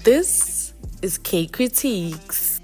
This is Kay Kritiques.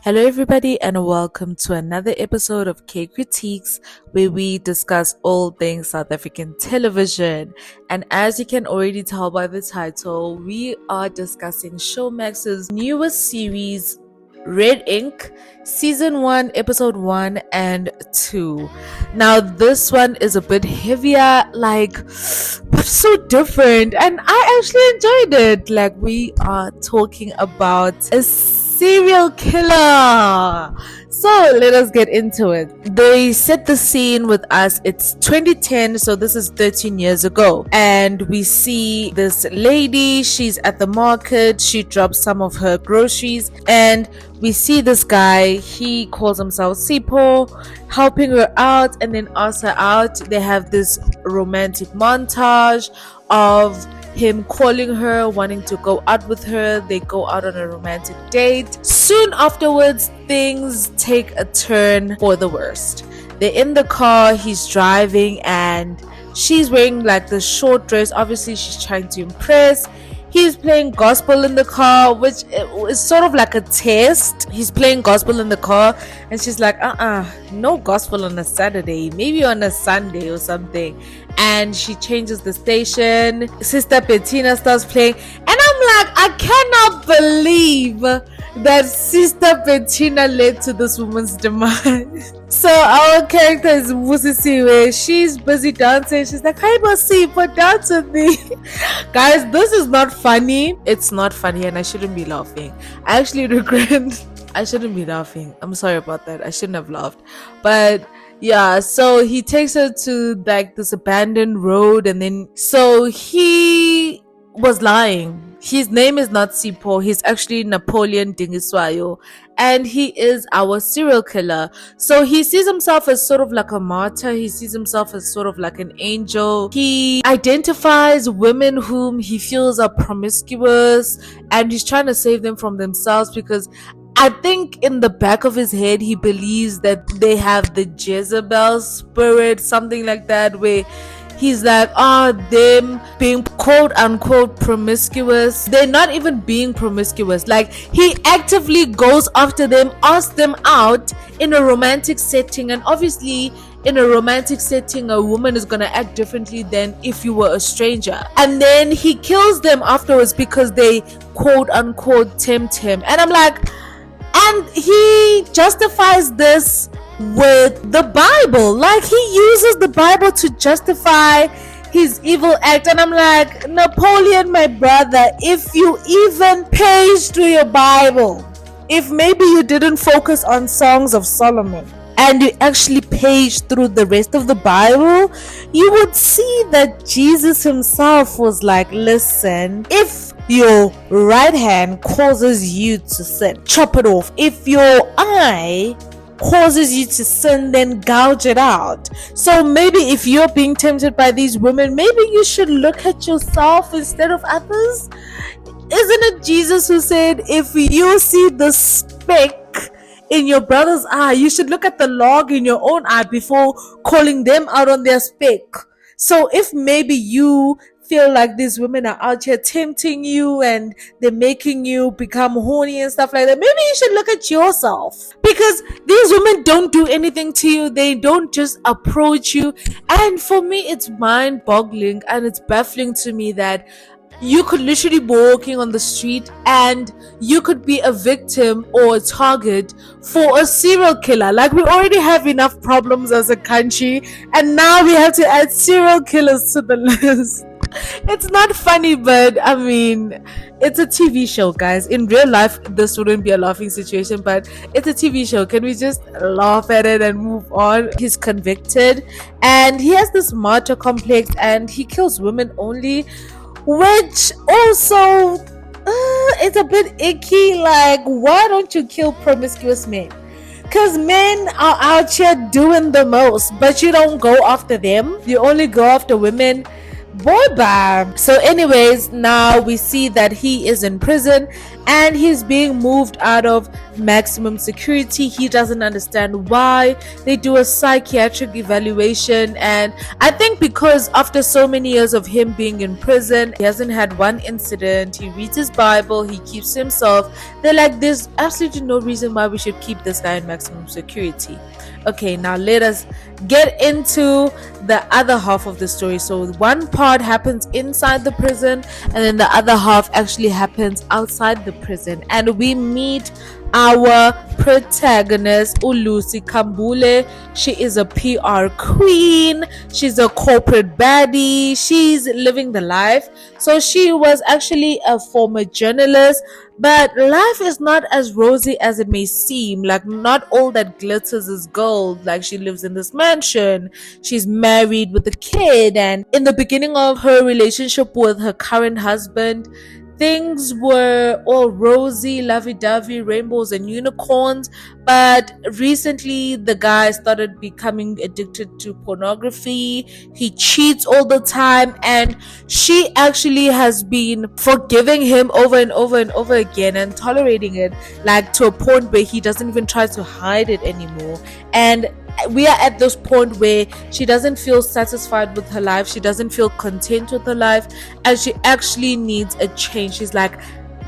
Hello everybody and welcome to another episode of Kay Kritiques, where we discuss all things South African television. And as you can already tell by the title, we are discussing Showmax's newest series, Red Ink, Season 1, Episode 1 and 2. Now this one is a bit heavier, but so different, and I actually enjoyed it. We are talking about a serial killer. So let us get into it. They set the scene with us. It's 2010, so this is 13 years ago, and we see this lady. She's at the market. She drops some of her groceries, and we see this guy. He calls himself Sipho, helping her out and then asks her out. They have this romantic montage of him calling her, wanting to go out with her. They go out on a romantic date. Soon afterwards, things take a turn for the worst. They're in the car, he's driving, and she's wearing the short dress. Obviously, she's trying to impress. He's playing gospel in the car, which is sort of like a test. He's playing gospel in the car, and she's like, no gospel on a Saturday, maybe on a Sunday or something. And she changes the station. Sister Bettina starts playing, and I'm like, I cannot believe that Sister Bettina led to this woman's demise. So our character is Musisiwe. She's busy dancing. She's like, hi Bossy, but dance with me. Guys, this is not funny. It's not funny, and I shouldn't be laughing. I actually regret I shouldn't be laughing. I'm sorry about that. I shouldn't have laughed. But yeah, so he takes her to this abandoned road, and then so he was lying. His name is not Sipho. He's actually Napoleon Dingiswayo, and he is our serial killer. So he sees himself as sort of like a martyr. He sees himself as sort of like an angel. He identifies women whom he feels are promiscuous, and he's trying to save them from themselves, because I think in the back of his head he believes that they have the Jezebel spirit, something like that, where he's like, them being quote unquote promiscuous. They're not even being promiscuous. He actively goes after them, asks them out in a romantic setting. And obviously in a romantic setting, a woman is gonna act differently than if you were a stranger. And then he kills them afterwards because they quote unquote tempt him. And I'm like, and he justifies this with the Bible. He uses the Bible to justify his evil act. And I'm like, Napoleon, my brother, if you even page through your Bible, if maybe you didn't focus on Songs of Solomon and you actually page through the rest of the Bible, you would see that Jesus himself was like, listen, if your right hand causes you to sin, chop it off. If your eye causes you to sin, then gouge it out. So maybe if you're being tempted by these women, maybe you should look at yourself instead of others. Isn't it Jesus who said, if you see the speck in your brother's eye, you should look at the log in your own eye before calling them out on their speck? So if maybe you feel like these women are out here tempting you and they're making you become horny and stuff like that, maybe you should look at yourself, because these women don't do anything to you. They don't just approach you. And for me, it's mind-boggling and it's baffling to me that you could literally be walking on the street and you could be a victim or a target for a serial killer. We already have enough problems as a country, and now we have to add serial killers to the list. It's not funny, but I mean, it's a TV show, guys. In real life, this wouldn't be a laughing situation, but it's a TV show. Can we just laugh at it and move on? He's convicted, and he has this martyr complex, and he kills women only, which also it's a bit icky. Why don't you kill promiscuous men? Because men are out here doing the most, but you don't go after them. You only go after women. Boy, bam. So anyways, now we see that he is in prison, and he's being moved out of maximum security. He doesn't understand why. They do a psychiatric evaluation, and I think because after so many years of him being in prison, he hasn't had one incident. He reads his Bible, he keeps to himself. They're like, there's absolutely no reason why we should keep this guy in maximum security. Okay, now let us get into the other half of the story. So one part happens inside the prison, and then the other half actually happens outside the prison, and we meet our protagonist, Ulusi Kambule. She is a PR queen. She's a corporate baddie. She's living the life. So she was actually a former journalist, but life is not as rosy as it may seem. Like, not all that glitters is gold. Like, she lives in this mansion, she's married with a kid, and in the beginning of her relationship with her current husband, things were all rosy, lovey-dovey, rainbows and unicorns. But recently the guy started becoming addicted to pornography. He cheats all the time, and she actually has been forgiving him over and over and over again and tolerating it, like to a point where he doesn't even try to hide it anymore. And we are at this point where she doesn't feel satisfied with her life, she doesn't feel content with her life, and she actually needs a change. She's like,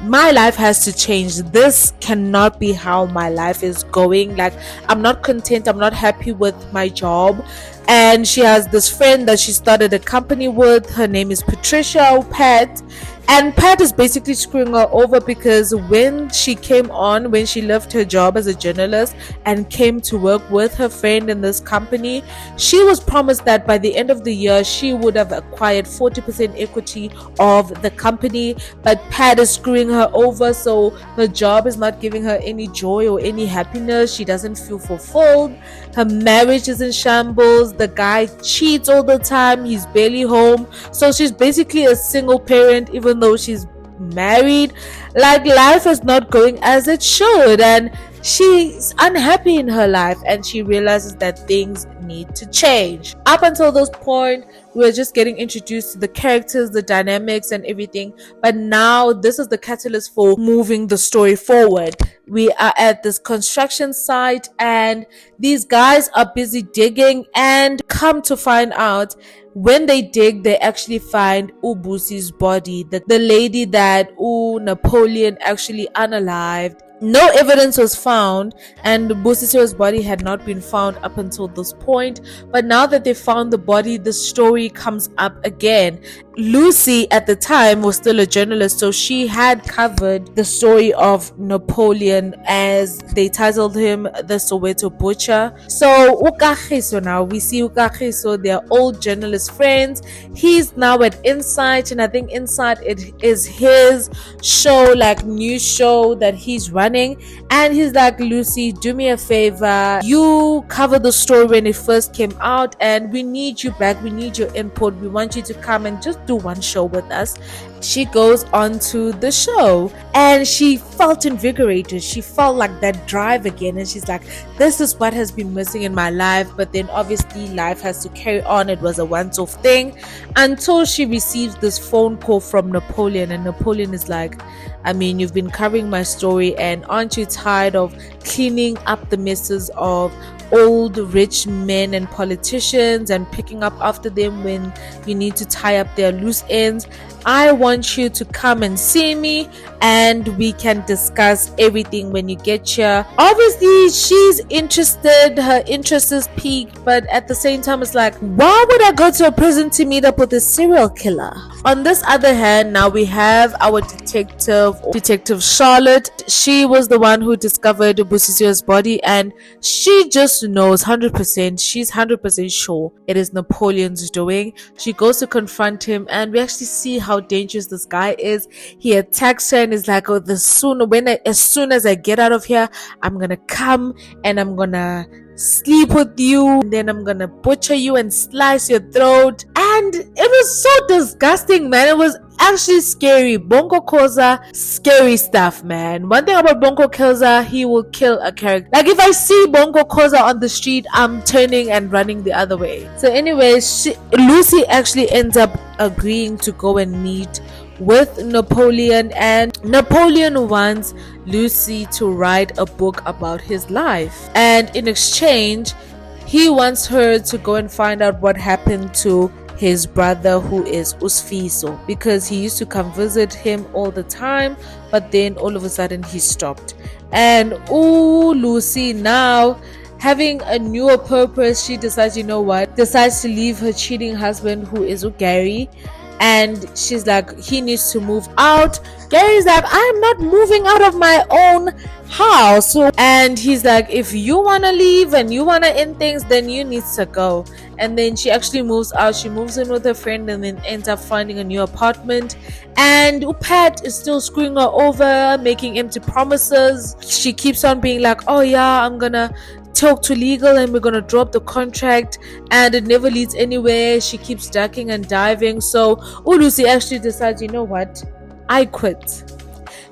my life has to change. This cannot be how my life is going. Like, I'm not content, I'm not happy with my job. And she has this friend that she started a company with. Her name is Patricia, or Pat. And Pat is basically screwing her over because when she left her job as a journalist and came to work with her friend in this company, she was promised that by the end of the year she would have acquired 40% equity of the company. But Pat is screwing her over, so her job is not giving her any joy or any happiness. She doesn't feel fulfilled. Her marriage is in shambles. The guy cheats all the time. He's barely home. So she's basically a single parent, even though she's married. Like, life is not going as it should, and she's unhappy in her life, and she realizes that things need to change. Up until this point, we were just getting introduced to the characters, the dynamics and everything, but now this is the catalyst for moving the story forward. We are at this construction site, and these guys are busy digging, and come to find out, when they dig, they actually find Ubusi's body, the lady that Napoleon actually unalived. No evidence was found, and Busisi's body had not been found up until this point. But now that they found the body, the story comes up again. Lucy at the time was still a journalist, so she had covered the story of Napoleon, as they titled him the Soweto Butcher. So Kagiso, now we see Kagiso, their old journalist friends. He's now at Insight, and I think Insight, it is his show, like news show that he's running. And he's like, Lucy, do me a favor, you cover the story when it first came out, and we need you back, we need your input, we want you to come and just do one show with us. She goes on to the show, and she felt invigorated. She felt like that drive again, and she's like, this is what has been missing in my life. But then obviously life has to carry on. It was a once-off thing, until she receives this phone call from Napoleon, and Napoleon is like, I mean, you've been covering my story, and aren't you tired of cleaning up the messes of old rich men and politicians and picking up after them when you need to tie up their loose ends? I want you to come and see me, and we can discuss everything when you get here. Obviously she's interested, her interest is piqued, but at the same time it's like, why would I go to a prison to meet up with a serial killer? On this other hand, now we have our detective Charlotte. She was the one who discovered Busisi's body, and she just knows 100%, she's 100% sure it is Napoleon's doing. She goes to confront him, and we actually see how dangerous this guy is. He attacks her and is like, oh, as soon as I get out of here, I'm gonna come and I'm gonna sleep with you, and then I'm gonna butcher you and slice your throat. And it was so disgusting, man. It was actually scary. Bonko Khoza, scary stuff, man. One thing about Bonko Khoza, he will kill a character. Like, if I see Bonko Khoza on the street, I'm turning and running the other way. So anyway, Lucy actually ends up agreeing to go and meet with Napoleon, and Napoleon wants Lucy to write a book about his life, and in exchange he wants her to go and find out what happened to his brother, who is Sfiso, because he used to come visit him all the time, but then all of a sudden he stopped. And Lucy, now having a newer purpose, she decides, decides to leave her cheating husband, who is Gary, and she's like, he needs to move out. Gary's like, I'm not moving out of my own house. And he's like, if you want to leave and you want to end things, then you need to go. And then she actually moves out. She moves in with her friend and then ends up finding a new apartment. And Pat is still screwing her over, making empty promises. She keeps on being like, oh yeah, I'm gonna talk to legal and we're gonna drop the contract, and it never leads anywhere. She keeps ducking and diving. So Lucy actually decides, you know what, I quit.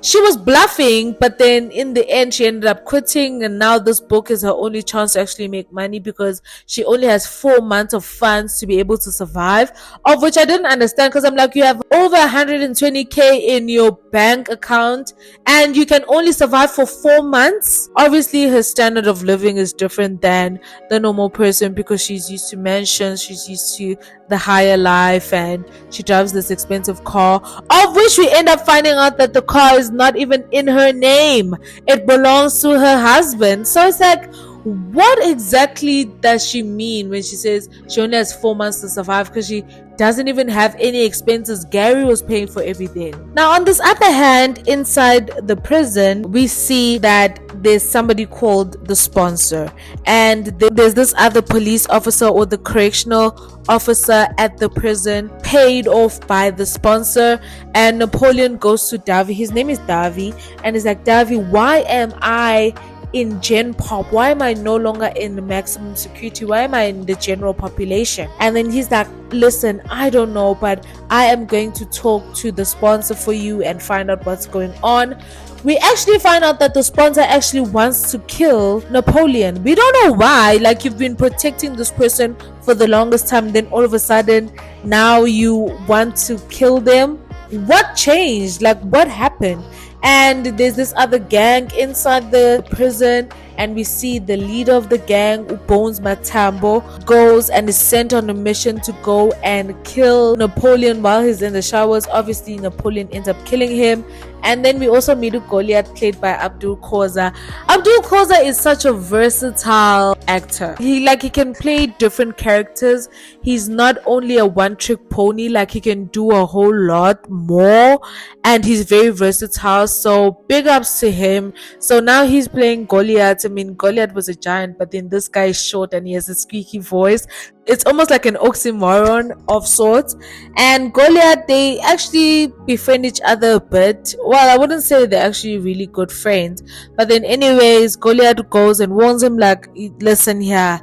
She was bluffing, but then in the end she ended up quitting, and now this book is her only chance to actually make money, because she only has 4 months of funds to be able to survive, of which I didn't understand, because I'm like, you have over 120k in your bank account and you can only survive for 4 months. Obviously her standard of living is different than the normal person, because she's used to mansions, she's used to the higher life, and she drives this expensive car, of which we end up finding out that the car is not even in her name. It belongs to her husband. So it's like, what exactly does she mean when she says she only has 4 months to survive, because she doesn't even have any expenses? Gary was paying for everything. Now on this other hand, inside the prison, we see that there's somebody called the sponsor, and there's this other police officer, or the correctional officer at the prison, paid off by the sponsor. And Napoleon goes to Davy, his name is Davy, and is like, Davy, why am I in Gen Pop? Why am I no longer in the maximum security? Why am I in the general population? And then he's like, listen, I don't know, but I am going to talk to the sponsor for you and find out what's going on. We actually find out that the sponsor actually wants to kill Napoleon. We don't know why. Like, you've been protecting this person for the longest time, then all of a sudden now you want to kill them. What changed? Like, what happened? And there's this other gang inside the prison, and we see the leader of the gang, Bones Matambo, goes and is sent on a mission to go and kill Napoleon while he's in the showers. Obviously Napoleon ends up killing him. And then we also meet Goliath, played by Abdul Khoza. Abdul Khoza is such a versatile actor. He can play different characters. He's not only a one-trick pony, like he can do a whole lot more, and he's very versatile. So big ups to him. So now he's playing Goliath. I mean, Goliath was a giant, but then this guy is short and he has a squeaky voice. It's almost like an oxymoron of sorts. And Goliath, they actually befriend each other a bit. Well, I wouldn't say they're actually really good friends, but then anyways, Goliath goes and warns him like, listen here,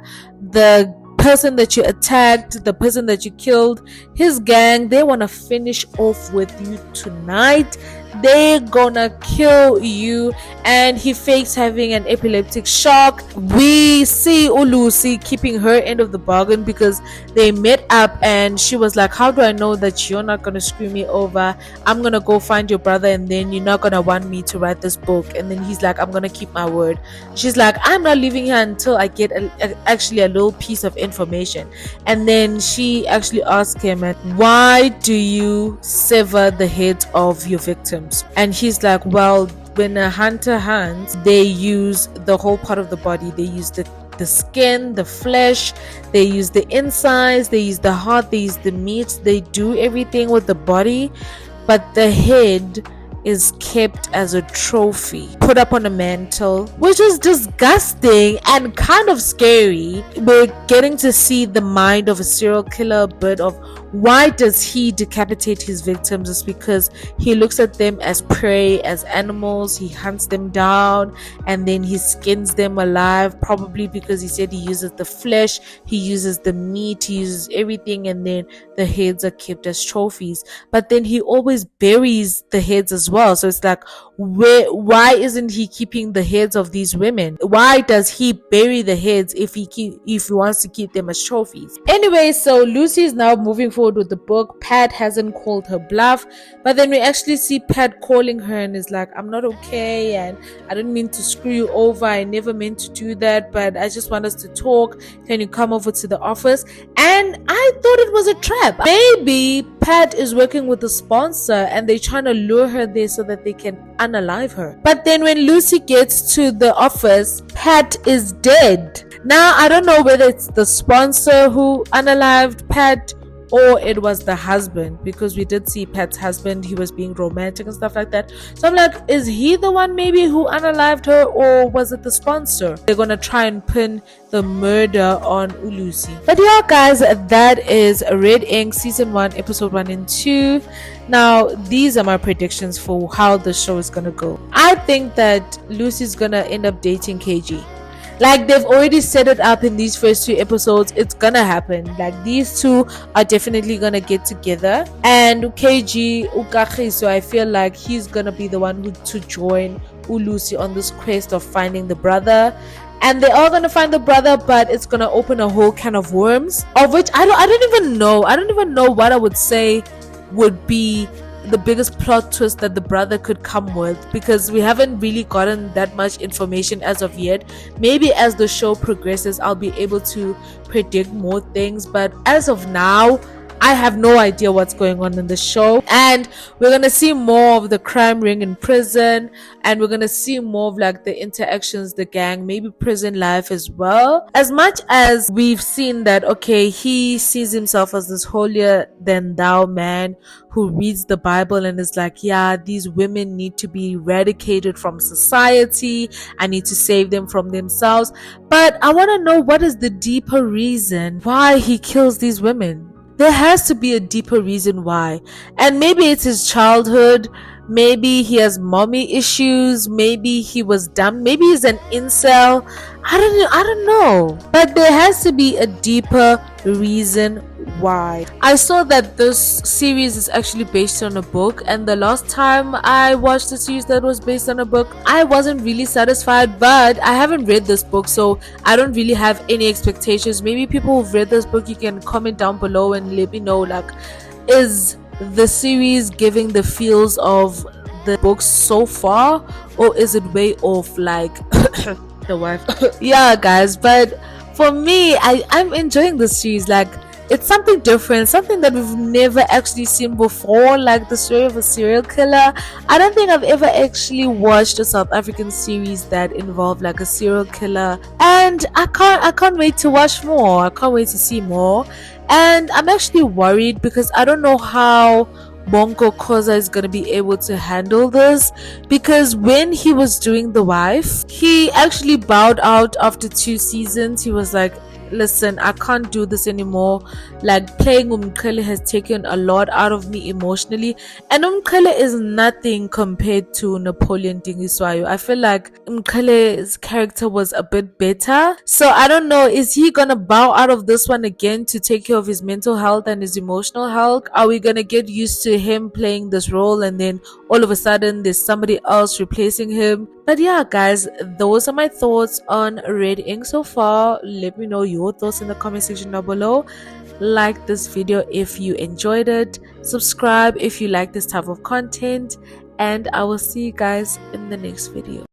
the person that you attacked, the person that you killed, his gang, they want to finish off with you tonight. They're gonna kill you. And he fakes having an epileptic shock. We see Lucy keeping her end of the bargain, because they met up and she was like, how do I know that you're not gonna screw me over? I'm gonna go find your brother, and then you're not gonna want me to write this book. And then he's like, I'm gonna keep my word. She's like, I'm not leaving here until I get actually a little piece of information. And then she actually asked him, why do you sever the heads of your victims? And he's like, well, when a hunter hunts, they use the whole part of the body. They use the skin, the flesh, they use the insides, they use the heart, they use the meat, they do everything with the body, but the head is kept as a trophy, put up on a mantle, which is disgusting and kind of scary. We're getting to see the mind of a serial killer, a bit of why does he decapitate his victims. It's because he looks at them as prey, as animals. He hunts them down and then he skins them alive, probably because he said he uses the flesh, he uses the meat, he uses everything, and then the heads are kept as trophies. But then he always buries the heads as well. So it's like, why isn't he keeping the heads of these women? Why does he bury the heads if he wants to keep them as trophies? Anyway, so Lucy is now moving forward forward with the book. Pat hasn't called her bluff, but then we actually see Pat calling her and is like, I'm not okay, and I didn't mean to screw you over. I never meant to do that, but I just want us to talk. Can you come over to the office? And I thought it was a trap. Maybe Pat is working with a sponsor and they're trying to lure her there so that they can unalive her. But then when Lucy gets to the office, Pat is dead. Now, I don't know whether it's the sponsor who unalived Pat or it was the husband, because we did see Pat's husband. He was being romantic and stuff like that. So I'm like, is he the one maybe who unalived her, or was it the sponsor? They're gonna try and pin the murder on Lucy. But yeah, guys, that is Red Ink season 1 episode 1 and 2. Now, these are my predictions for how the show is gonna go. I think that Lucy's gonna end up dating KG. Like, they've already set it up in these first 2 episodes. It's gonna happen. Like, these two are definitely gonna get together. And KG, Kagiso, I feel like he's gonna be the one to join Lucy on this quest of finding the brother. And they're all gonna find the brother, but it's gonna open a whole can of worms, of which I don't even know what I would say would be the biggest plot twist that the brother could come with, because we haven't really gotten that much information as of yet. Maybe as the show progresses I'll be able to predict more things, but as of now I have no idea what's going on in the show. And we're gonna see more of the crime ring in prison, and we're gonna see more of like the interactions, the gang, maybe prison life as well. As much as we've seen that, okay, he sees himself as this holier than thou man who reads the Bible and is like, yeah, these women need to be eradicated from society, I need to save them from themselves. But I want to know, what is the deeper reason why he kills these women? There has to be a deeper reason why. And maybe it's his childhood, maybe he has mommy issues, maybe he was dumb, maybe he's an incel. I don't know. But there has to be a deeper reason why. I saw that this series is actually based on a book, and the last time I watched a series that was based on a book, I wasn't really satisfied. But I haven't read this book, so I don't really have any expectations. Maybe people who've read this book, you can comment down below and let me know, like, is the series giving the feels of the book so far, or is it way off, like the wife? Yeah, guys, but for me, I'm enjoying the series. Like, it's something different, something that we've never actually seen before, like the story of a serial killer. I don't think I've ever actually watched a South African series that involved like a serial killer, and I can't wait to watch more. I can't wait to see more. And I'm actually worried because I don't know how Bonko Khoza is gonna be able to handle this, because when he was doing The Wife, he actually bowed out after 2 seasons. He was like, listen, I can't do this anymore. Like, playing Ngcobo has taken a lot out of me emotionally, and Ngcobo is nothing compared to Napoleon Dingiswayo. I feel like Ngcobo's character was a bit better, so I don't know, is he gonna bow out of this one again to take care of his mental health and his emotional health? Are we gonna get used to him playing this role and then all of a sudden there's somebody else replacing him? But yeah, guys, those are my thoughts on Red Ink so far. Let me know your thoughts in the comment section down below. Like this video if you enjoyed it, subscribe if you like this type of content, and I will see you guys in the next video.